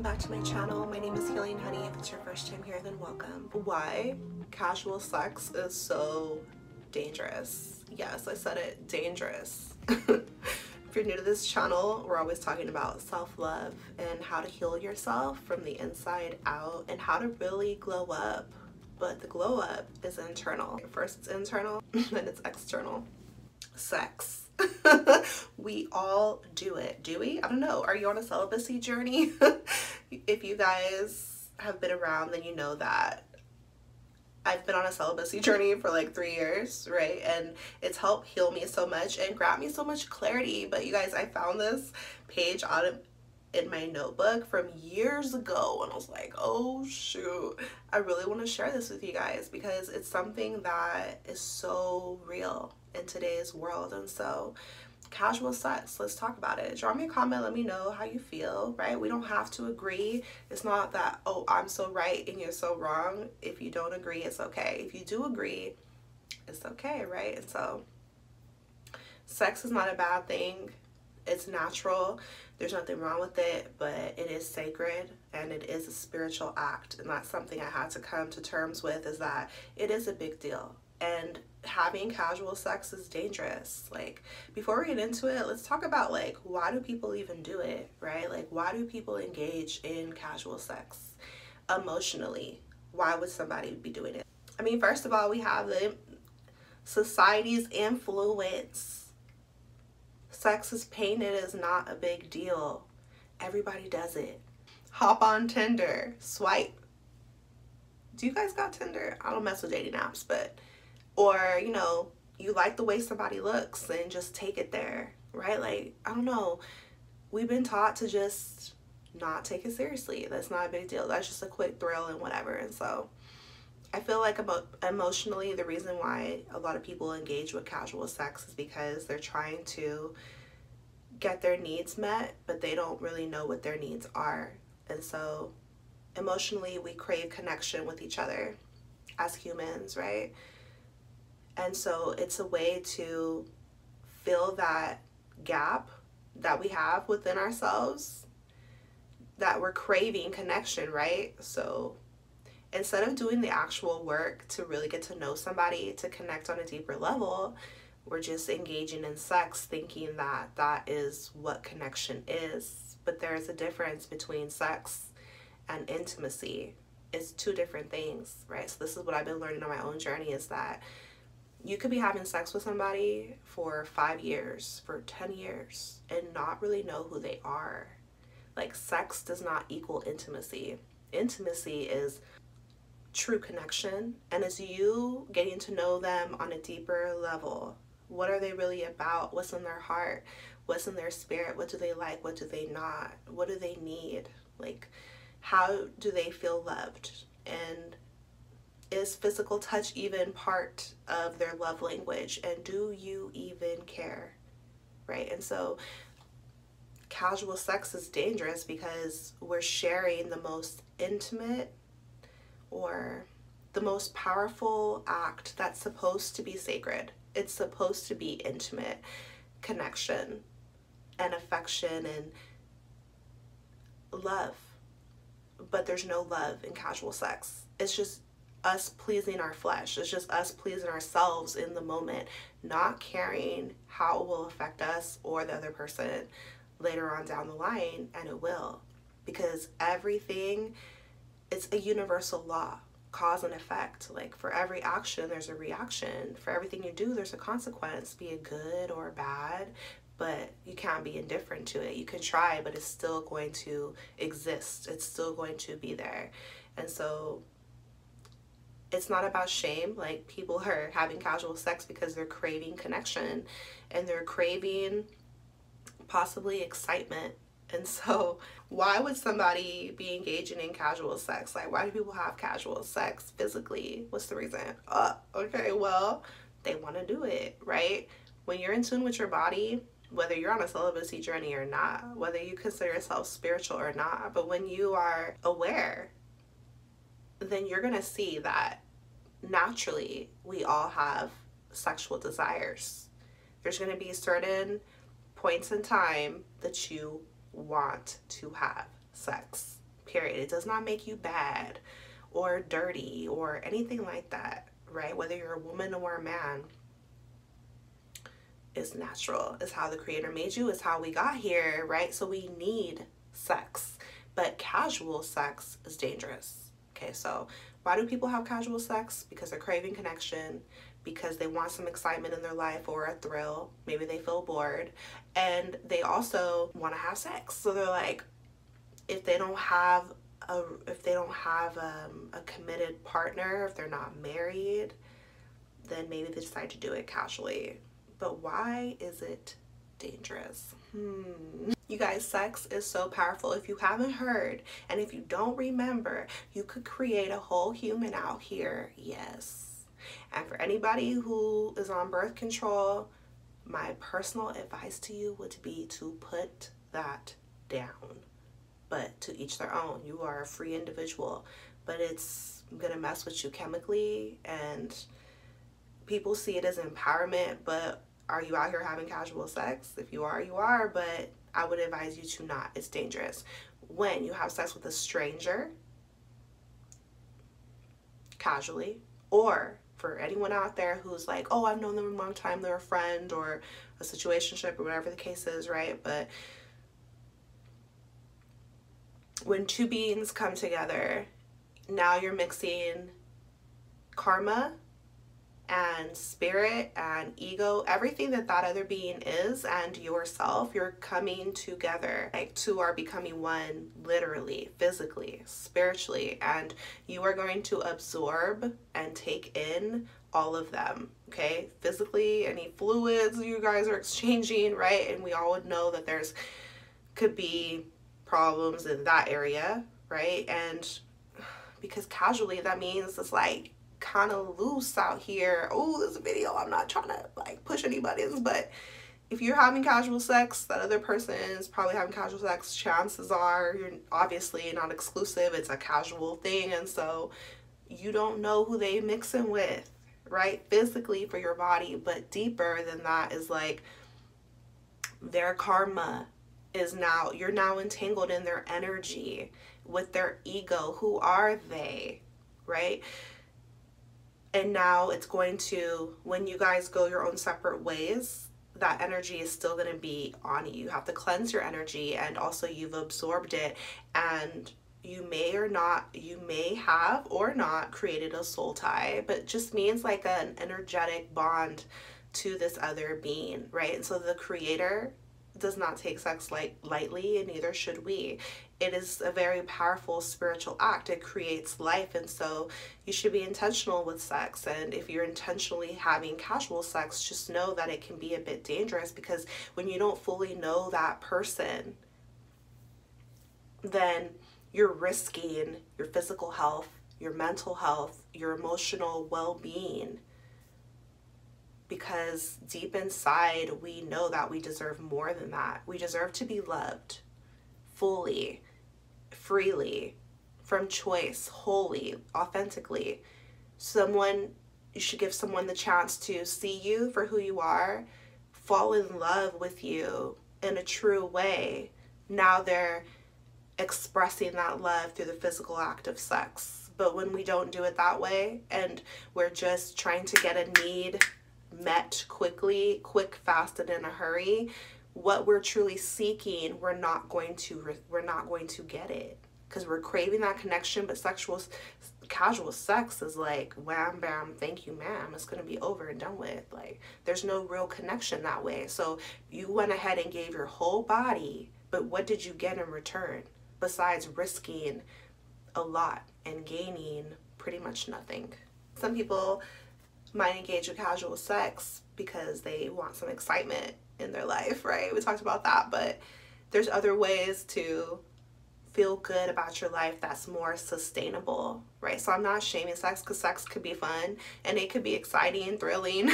back to my channel. My name is Healing Honey. If it's your first time here, then welcome. Why casual sex is so dangerous. Yes, I said it, dangerous. If you're new to this channel, we're always talking about self-love and how to heal yourself from the inside out and how to really glow up. But the glow up is internal. First it's internal, then it's external. Sex. We all do it. Do we? I don't know. Are you on a celibacy journey? If you guys have been around, then you know that I've been on a celibacy journey for like 3 years, right? And it's helped heal me so much and grant me so much clarity. But you guys, I found this page in my notebook from years ago and I was like, oh shoot, I really want to share this with you guys because it's something that is so real in today's world. And so casual sex, let's talk about it. Drop me a comment, let me know how you feel, right? We don't have to agree. It's not that, oh, I'm so right and you're so wrong. If you don't agree, it's okay. If you do agree, it's okay, right? And so sex is not a bad thing. It's natural. There's nothing wrong with it, but it is sacred and it is a spiritual act. And that's something I had to come to terms with, is that it is a big deal. And having casual sex is dangerous. Like, before we get into it, let's talk about like, why do people even do it, right? Like, why do people engage in casual sex emotionally? Why would somebody be doing it? I mean, first of all, we have the society's influence. Sex is painted as not a big deal. Everybody does it. Hop on Tinder, swipe. Do you guys got Tinder? I don't mess with dating apps, but, or, you know, you like the way somebody looks and just take it there, right? Like, I don't know. We've been taught to just not take it seriously. That's not a big deal. That's just a quick thrill and whatever. And so I feel like emotionally, the reason why a lot of people engage with casual sex is because they're trying to get their needs met, but they don't really know what their needs are. And so emotionally, we crave connection with each other as humans, right? And so it's a way to fill that gap that we have within ourselves, that we're craving connection, right? So instead of doing the actual work to really get to know somebody, to connect on a deeper level, we're just engaging in sex thinking that that is what connection is. But there's a difference between sex and intimacy. It's two different things, right? So this is what I've been learning on my own journey, is that you could be having sex with somebody for 5 years, for 10 years, and not really know who they are. Like, sex does not equal intimacy. Intimacy is true connection, and it's you getting to know them on a deeper level. What are they really about? What's in their heart? What's in their spirit? What do they like? What do they not? What do they need? Like, how do they feel loved? And is physical touch even part of their love language? And do you even care, right? And so casual sex is dangerous because we're sharing the most intimate or the most powerful act that's supposed to be sacred. It's supposed to be intimate connection and affection and love. But there's no love in casual sex. It's just us pleasing our flesh. It's just us pleasing ourselves in the moment, not caring how it will affect us or the other person later on down the line, and it will. Because everything, it's a universal law. Cause and effect. Like, for every action there's a reaction. For everything you do there's a consequence, be it good or bad, but you can't be indifferent to it. You can try, but it's still going to exist. It's still going to be there. And so it's not about shame. Like, people are having casual sex because they're craving connection and they're craving possibly excitement. And so why would somebody be engaging in casual sex? Like, why do people have casual sex physically? What's the reason? Okay, well, they want to do it, right? When you're in tune with your body, whether you're on a celibacy journey or not, whether you consider yourself spiritual or not, but when you are aware, then you're going to see that naturally we all have sexual desires. There's going to be certain points in time that you want to have sex. period. It does not make you bad or dirty or anything like that, right? Whether you're a woman or a man, it's natural. It's how the Creator made you. It's how we got here, right? So we need sex, but casual sex is dangerous. Okay, so why do people have casual sex? Because they're craving connection, because they want some excitement in their life or a thrill. Maybe they feel bored, and they also want to have sex. So they're like, if they don't have a committed partner, if they're not married, then maybe they decide to do it casually. But why is it dangerous? You guys, sex is so powerful. If you haven't heard, and if you don't remember, you could create a whole human out here. Yes. And for anybody who is on birth control, my personal advice to you would be to put that down. But to each their own. You are a free individual, but it's gonna mess with you chemically, and people see it as empowerment, but are you out here having casual sex? If you are, you are, but I would advise you to not. It's dangerous. When you have sex with a stranger, casually, or for anyone out there who's like, oh, I've known them a long time, they're a friend or a situationship or whatever the case is, right? But when two beings come together, now you're mixing karma and spirit and ego, everything that other being is, and yourself. You're coming together. Like, two are becoming one, literally, physically, spiritually, and you are going to absorb and take in all of them, okay? Physically, any fluids you guys are exchanging, right? And we all would know that could be problems in that area, right? And because casually, that means it's like kind of loose out here. Oh, this video, I'm not trying to like push anybody's, but if you're having casual sex, that other person is probably having casual sex. Chances are you're obviously not exclusive. It's a casual thing, and so you don't know who they mixing with, right? Physically for your body, but deeper than that is like their karma is now, you're now entangled in their energy with their ego. Who are they, right? And now it's going to, when you guys go your own separate ways, that energy is still going to be on you. You have to cleanse your energy, and also you've absorbed it, and you may have or not created a soul tie, but just means like an energetic bond to this other being, right? And so the Creator does not take sex lightly, and neither should we. It is a very powerful spiritual act. It creates life, and so you should be intentional with sex. And if you're intentionally having casual sex, just know that it can be a bit dangerous, because when you don't fully know that person, then you're risking your physical health, your mental health, your emotional well-being, because deep inside we know that we deserve more than that. We deserve to be loved fully, freely, from choice, wholly, authentically. You should give someone the chance to see you for who you are, fall in love with you in a true way. Now they're expressing that love through the physical act of sex. But when we don't do it that way, and we're just trying to get a need met quickly, quick, fast, and in a hurry, what we're truly seeking, we're not going to get it, because we're craving that connection. But casual sex is like wham bam, thank you ma'am, it's gonna be over and done with. Like, there's no real connection that way. So you went ahead and gave your whole body, but what did you get in return besides risking a lot and gaining pretty much nothing? Some people might engage in casual sex because they want some excitement in their life, right? We talked about that, but there's other ways to feel good about your life that's more sustainable, right? So I'm not shaming sex, because sex could be fun and it could be exciting, thrilling,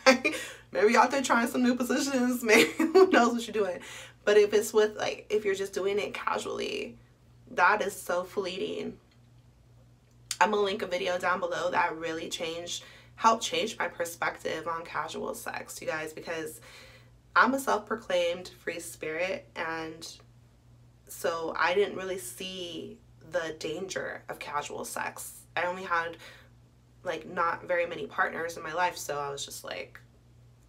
right? Maybe you're out there trying some new positions, maybe who knows what you're doing. But if it's with, like, if you're just doing it casually, that is so fleeting. I'm gonna link a video down below that really helped change my perspective on casual sex, you guys, because I'm a self-proclaimed free spirit, and so I didn't really see the danger of casual sex. I only had like not very many partners in my life, so I was just like,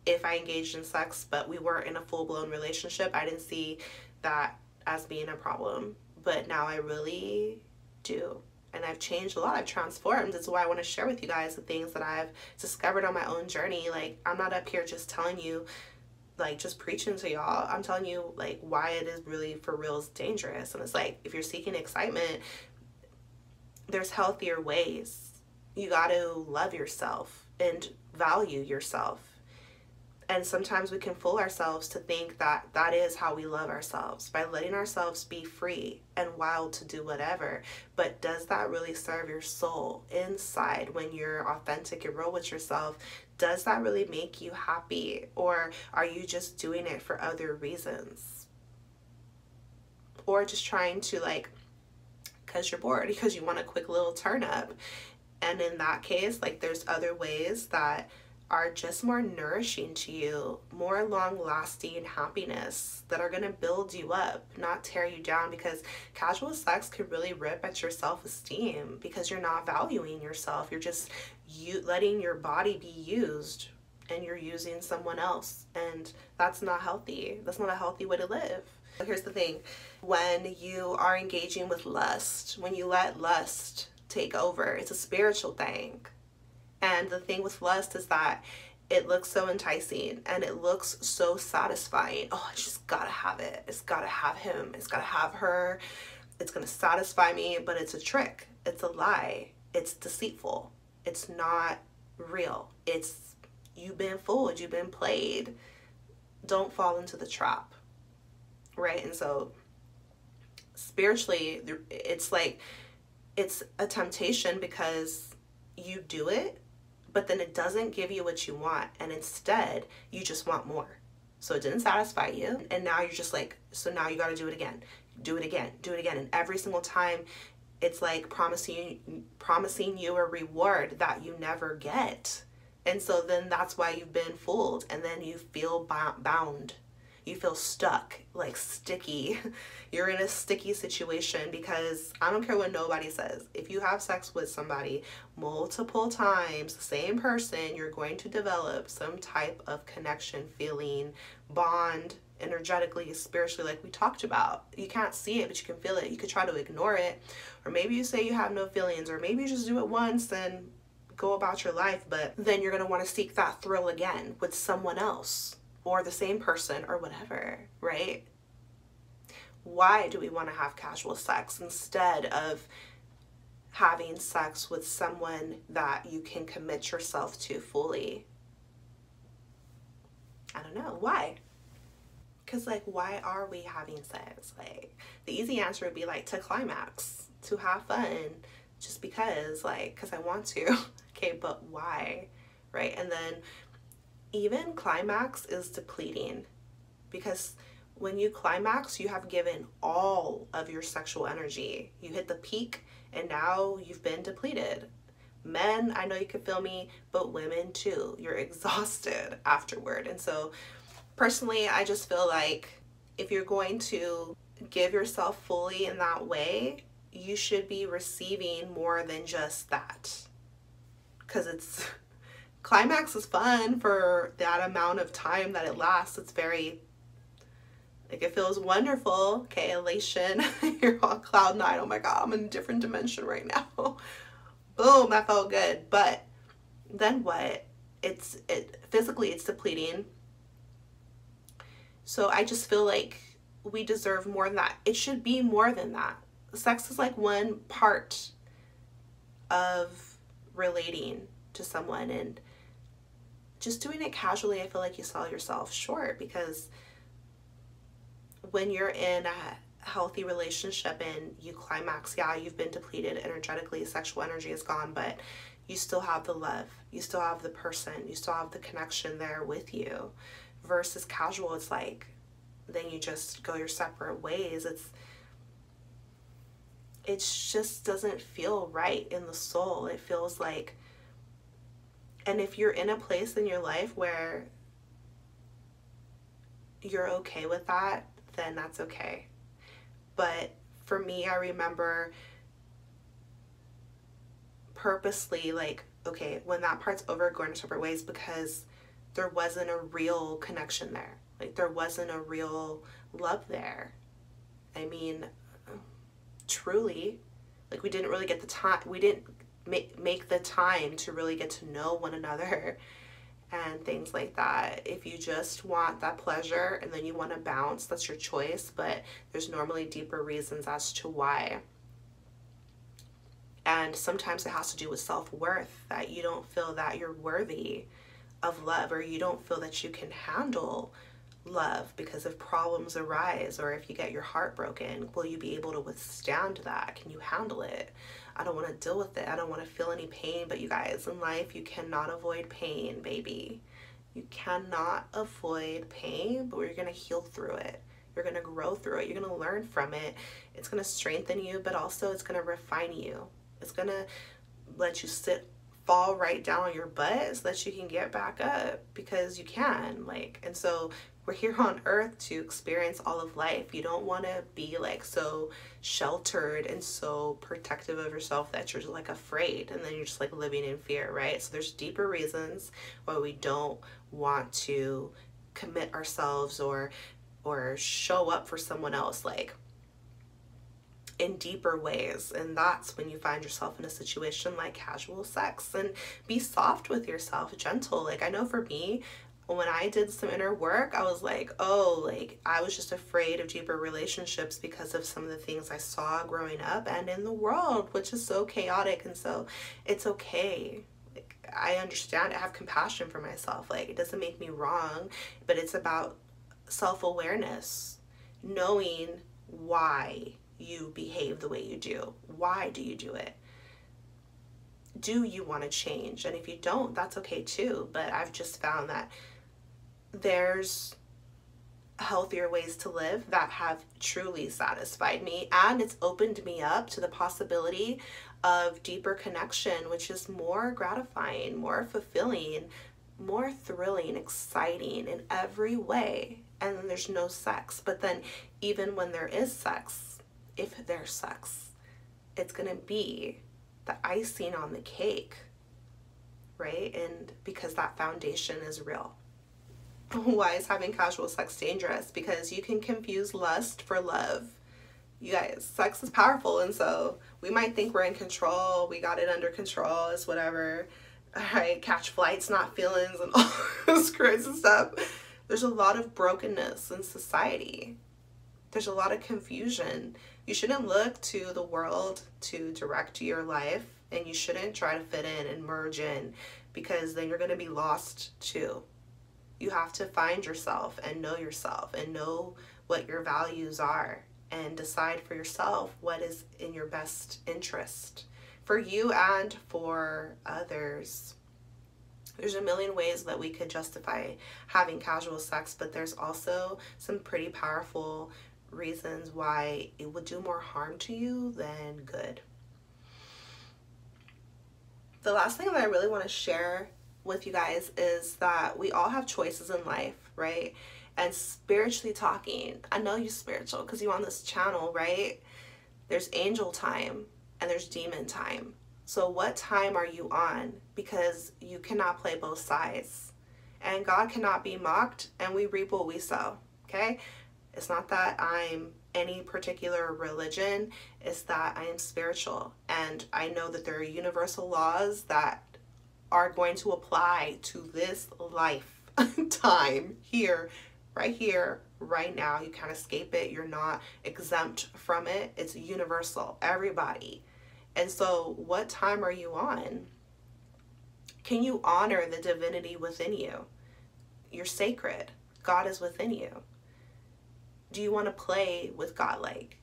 if I engaged in sex but we weren't in a full-blown relationship, I didn't see that as being a problem. But now I really do, and I've changed a lot. I've transformed. That's why I want to share with you guys the things that I've discovered on my own journey. Like, I'm not up here just telling you, like, just preaching to y'all. I'm telling you like why it is really for real is dangerous. And it's like, if you're seeking excitement, there's healthier ways. You got to love yourself and value yourself. And sometimes we can fool ourselves to think that that is how we love ourselves, by letting ourselves be free and wild to do whatever. But does that really serve your soul inside when you're authentic and real with yourself? Does that really make you happy? Or are you just doing it for other reasons? Or just trying to, like, because you're bored, because you want a quick little turn up. And in that case, like, there's other ways that are just more nourishing to you, more long-lasting happiness that are going to build you up, not tear you down, because casual sex could really rip at your self-esteem because you're not valuing yourself. You're just letting your body be used, and you're using someone else, and that's not healthy. That's not a healthy way to live. Here's the thing. When you are engaging with lust, when you let lust take over, it's a spiritual thing. And the thing with lust is that it looks so enticing and it looks so satisfying. Oh, I just gotta have it. It's gotta have him. It's gotta have her. It's gonna satisfy me, but it's a trick. It's a lie. It's deceitful. It's not real. It's, you've been fooled. You've been played. Don't fall into the trap, right? And so spiritually, it's like, it's a temptation because you do it, but then it doesn't give you what you want, and instead you just want more. So it didn't satisfy you, and now you're just like, so now you got to do it again, do it again, do it again. And every single time it's like promising you a reward that you never get. And so then that's why you've been fooled, and then you feel bound. You feel stuck, like sticky. You're in a sticky situation because I don't care what nobody says. If you have sex with somebody multiple times, the same person, you're going to develop some type of connection, feeling, bond, energetically, spiritually, like we talked about. You can't see it, but you can feel it. You could try to ignore it. Or maybe you say you have no feelings, or maybe you just do it once and go about your life, but then you're going to want to seek that thrill again with someone else, or the same person, or whatever, right? Why do we want to have casual sex instead of having sex with someone that you can commit yourself to fully? I don't know. Why? Because, like, why are we having sex? Like, the easy answer would be, like, to climax, to have fun, just because, like, because I want to. Okay, but why? Right? And then even climax is depleting, because when you climax, you have given all of your sexual energy. You hit the peak, and now you've been depleted. Men, I know you can feel me, but women too. You're exhausted afterward. And so personally, I just feel like if you're going to give yourself fully in that way, you should be receiving more than just that. Because it's, climax is fun for that amount of time that it lasts. It's very, like, it feels wonderful. Okay, elation. You're on cloud nine. Oh my God, I'm in a different dimension right now. Boom, that felt good. But then what? Physically it's depleting. So I just feel like we deserve more than that. It should be more than that. Sex is like one part of relating to someone, and just doing it casually, I feel like you sell yourself short, because when you're in a healthy relationship and you climax, yeah, you've been depleted energetically, sexual energy is gone, but you still have the love, you still have the person, you still have the connection there with you. Versus casual, it's like, then you just go your separate ways. It just doesn't feel right in the soul. It feels like, and if you're in a place in your life where you're okay with that, then that's okay. But for me, I remember purposely like, okay, when that part's over, going our separate ways because there wasn't a real connection there. Like there wasn't a real love there. I mean, truly, like we didn't really get the time, we didn't make the time to really get to know one another and things like that. If you just want that pleasure and then you want to bounce, that's your choice, but there's normally deeper reasons as to why. And sometimes it has to do with self-worth, that you don't feel that you're worthy of love, or you don't feel that you can handle love because if problems arise or if you get your heart broken, will you be able to withstand that? Can you handle it? I don't want to deal with it. I don't want to feel any pain. But you guys, in life, you cannot avoid pain, baby. You cannot avoid pain, but you're going to heal through it. You're going to grow through it. You're going to learn from it. It's going to strengthen you, but also it's going to refine you. It's going to let you fall right down on your butt so that you can get back up, because you can. And so we're here on earth to experience all of life. You don't want to be like so sheltered and so protective of yourself that you're like afraid and then you're just like living in fear, right? So there's deeper reasons why we don't want to commit ourselves or show up for someone else like in deeper ways. And that's when you find yourself in a situation like casual sex. And be soft with yourself, gentle. Like I know for me, when I did some inner work, I was like, oh, like I was just afraid of deeper relationships because of some of the things I saw growing up and in the world, which is so chaotic. And so it's okay. Like, I understand. I have compassion for myself. Like it doesn't make me wrong, but it's about self-awareness, knowing why you behave the way you do. Why do you do it? Do you want to change? And if you don't, that's okay too. But I've just found that there's healthier ways to live that have truly satisfied me, and it's opened me up to the possibility of deeper connection, which is more gratifying, more fulfilling, more thrilling, exciting in every way. And then there's no sex. But then even when there is sex, if there's sex, it's gonna be the icing on the cake, right? And because that foundation is real. Why is having casual sex dangerous? Because you can confuse lust for love. You guys, sex is powerful, and so we might think we're in control, we got it under control, it's whatever, all right, catch flights, not feelings, and all this crazy stuff. There's a lot of brokenness in society. There's a lot of confusion. You shouldn't look to the world to direct your life, and you shouldn't try to fit in and merge in, because then you're going to be lost too. You have to find yourself and know what your values are, and decide for yourself what is in your best interest for you and for others. There's a million ways that we could justify having casual sex, but there's also some pretty powerful reasons why it would do more harm to you than good. The last thing that I really want to share with you guys is that we all have choices in life, right? And spiritually talking, I know you're spiritual because you're on this channel, right? There's angel time and there's demon time. So what time are you on? Because you cannot play both sides. And God cannot be mocked, and we reap what we sow, okay? It's not that I'm any particular religion, it's that I am spiritual. And I know that there are universal laws that are going to apply to this life time here, right now. You can't escape it. You're not exempt from it. It's universal, everybody. And so what time are you on? Can you honor the divinity within you? You're sacred. God is within you. Do you want to play with God? Like,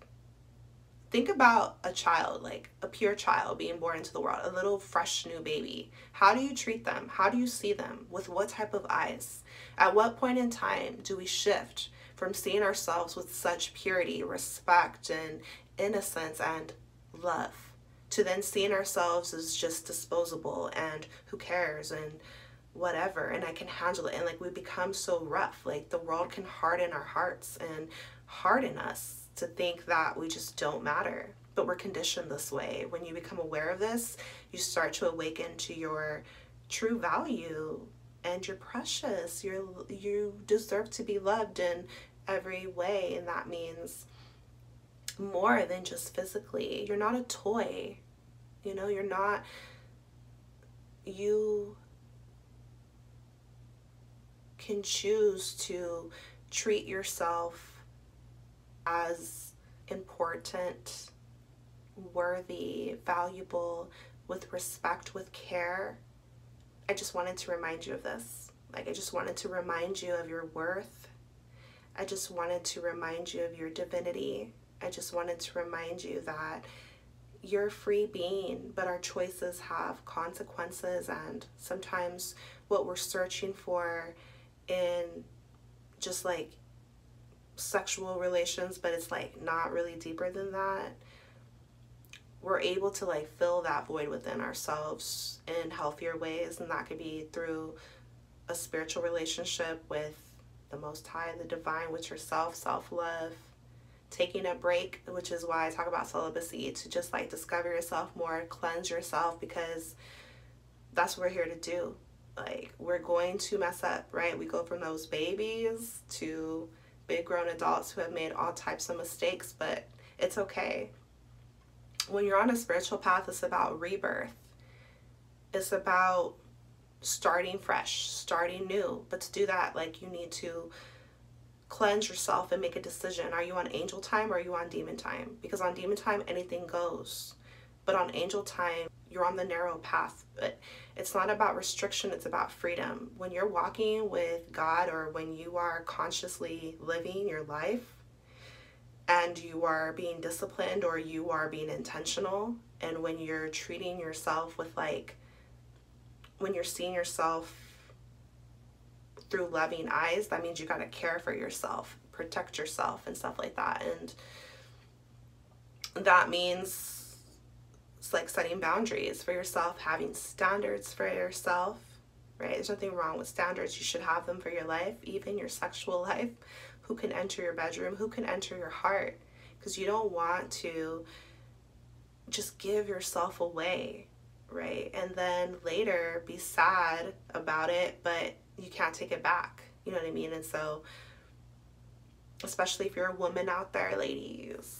think about a child, like a pure child being born into the world, a little fresh new baby. How do you treat them? How do you see them? With what type of eyes? At what point in time do we shift from seeing ourselves with such purity, respect, and innocence and love, to then seeing ourselves as just disposable and who cares and whatever, and I can handle it? And like, we become so rough. Like, the world can harden our hearts and harden us to think that we just don't matter. but we're conditioned this way. When you become aware of this, you start to awaken to your true value, and you're precious. You deserve to be loved in every way, and that means more than just physically. You're not a toy. You know, you're not, you can choose to treat yourself as important, worthy, valuable, with respect, with care. I just wanted to remind you of this. Like, I just wanted to remind you of your worth. I just wanted to remind you of your divinity. I just wanted to remind you that you're a free being, but our choices have consequences, and sometimes what we're searching for in just like sexual relations, but it's like not really deeper than that, we're able to like fill that void within ourselves in healthier ways, and that could be through a spiritual relationship with the Most High, the divine, with yourself, self-love, taking a break, which is why I talk about celibacy, to just like discover yourself more, cleanse yourself, because that's what we're here to do. Like, we're going to mess up, right? We go from those babies to big grown adults who have made all types of mistakes, but it's okay. When you're on a spiritual path, it's about rebirth. It's about starting fresh, starting new. But to do that, like, you need to cleanse yourself and make a decision. Are you on angel time or are you on demon time? Because on demon time, anything goes. But on angel time, you're on the narrow path. But it's not about restriction, it's about freedom. When you're walking with God, or when you are consciously living your life and you are being disciplined, or you are being intentional, and when you're treating yourself with like, when you're seeing yourself through loving eyes, that means you got to care for yourself, protect yourself and stuff like that. And that means it's like setting boundaries for yourself, having standards for yourself, right? There's nothing wrong with standards. You should have them for your life, even your sexual life. Who can enter your bedroom? Who can enter your heart? Because you don't want to just give yourself away, right? And then later be sad about it, but you can't take it back. You know what I mean? And so, especially if you're a woman out there, ladies,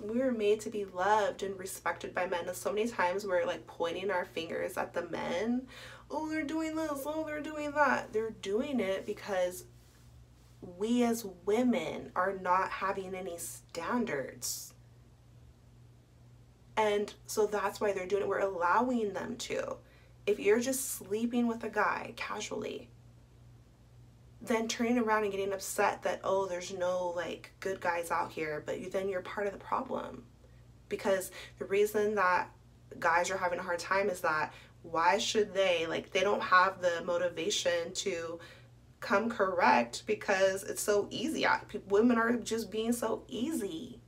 we were made to be loved and respected by men. And so many times we're like pointing our fingers at the men. Oh, they're doing this. Oh, they're doing that. They're doing it because we as women are not having any standards. And so that's why they're doing it. We're allowing them to. If you're just sleeping with a guy casually, then turning around and getting upset that, oh, there's no like good guys out here, but then you're part of the problem. Because the reason that guys are having a hard time is that, why should they, like, they don't have the motivation to come correct because it's so easy. Women are just being so easy,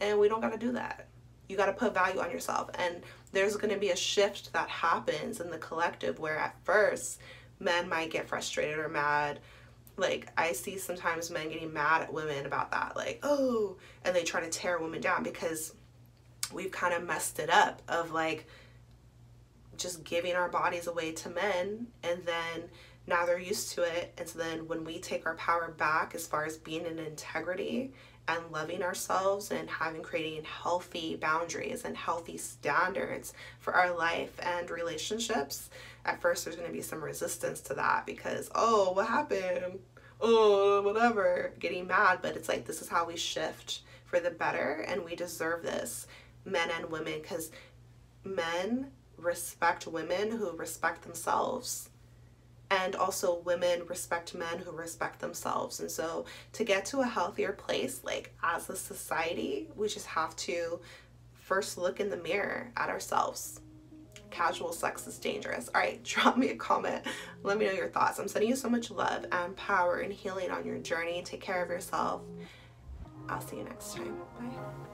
and we don't got to do that. You got to put value on yourself. And there's going to be a shift that happens in the collective where at first men might get frustrated or mad. Like, I see sometimes men getting mad at women about that, like, oh, and they try to tear women down because we've kind of messed it up of like just giving our bodies away to men, and then now they're used to it. And so then when we take our power back as far as being in integrity and loving ourselves and creating healthy boundaries and healthy standards for our life and relationships, at first there's going to be some resistance to that because, oh, what happened? Oh, whatever, getting mad. But it's like, this is how we shift for the better, and we deserve this, men and women, because men respect women who respect themselves. And also women respect men who respect themselves. And so to get to a healthier place, like as a society, we just have to first look in the mirror at ourselves. Casual sex is dangerous. All right, drop me a comment. Let me know your thoughts. I'm sending you so much love and power and healing on your journey. Take care of yourself. I'll see you next time. Bye.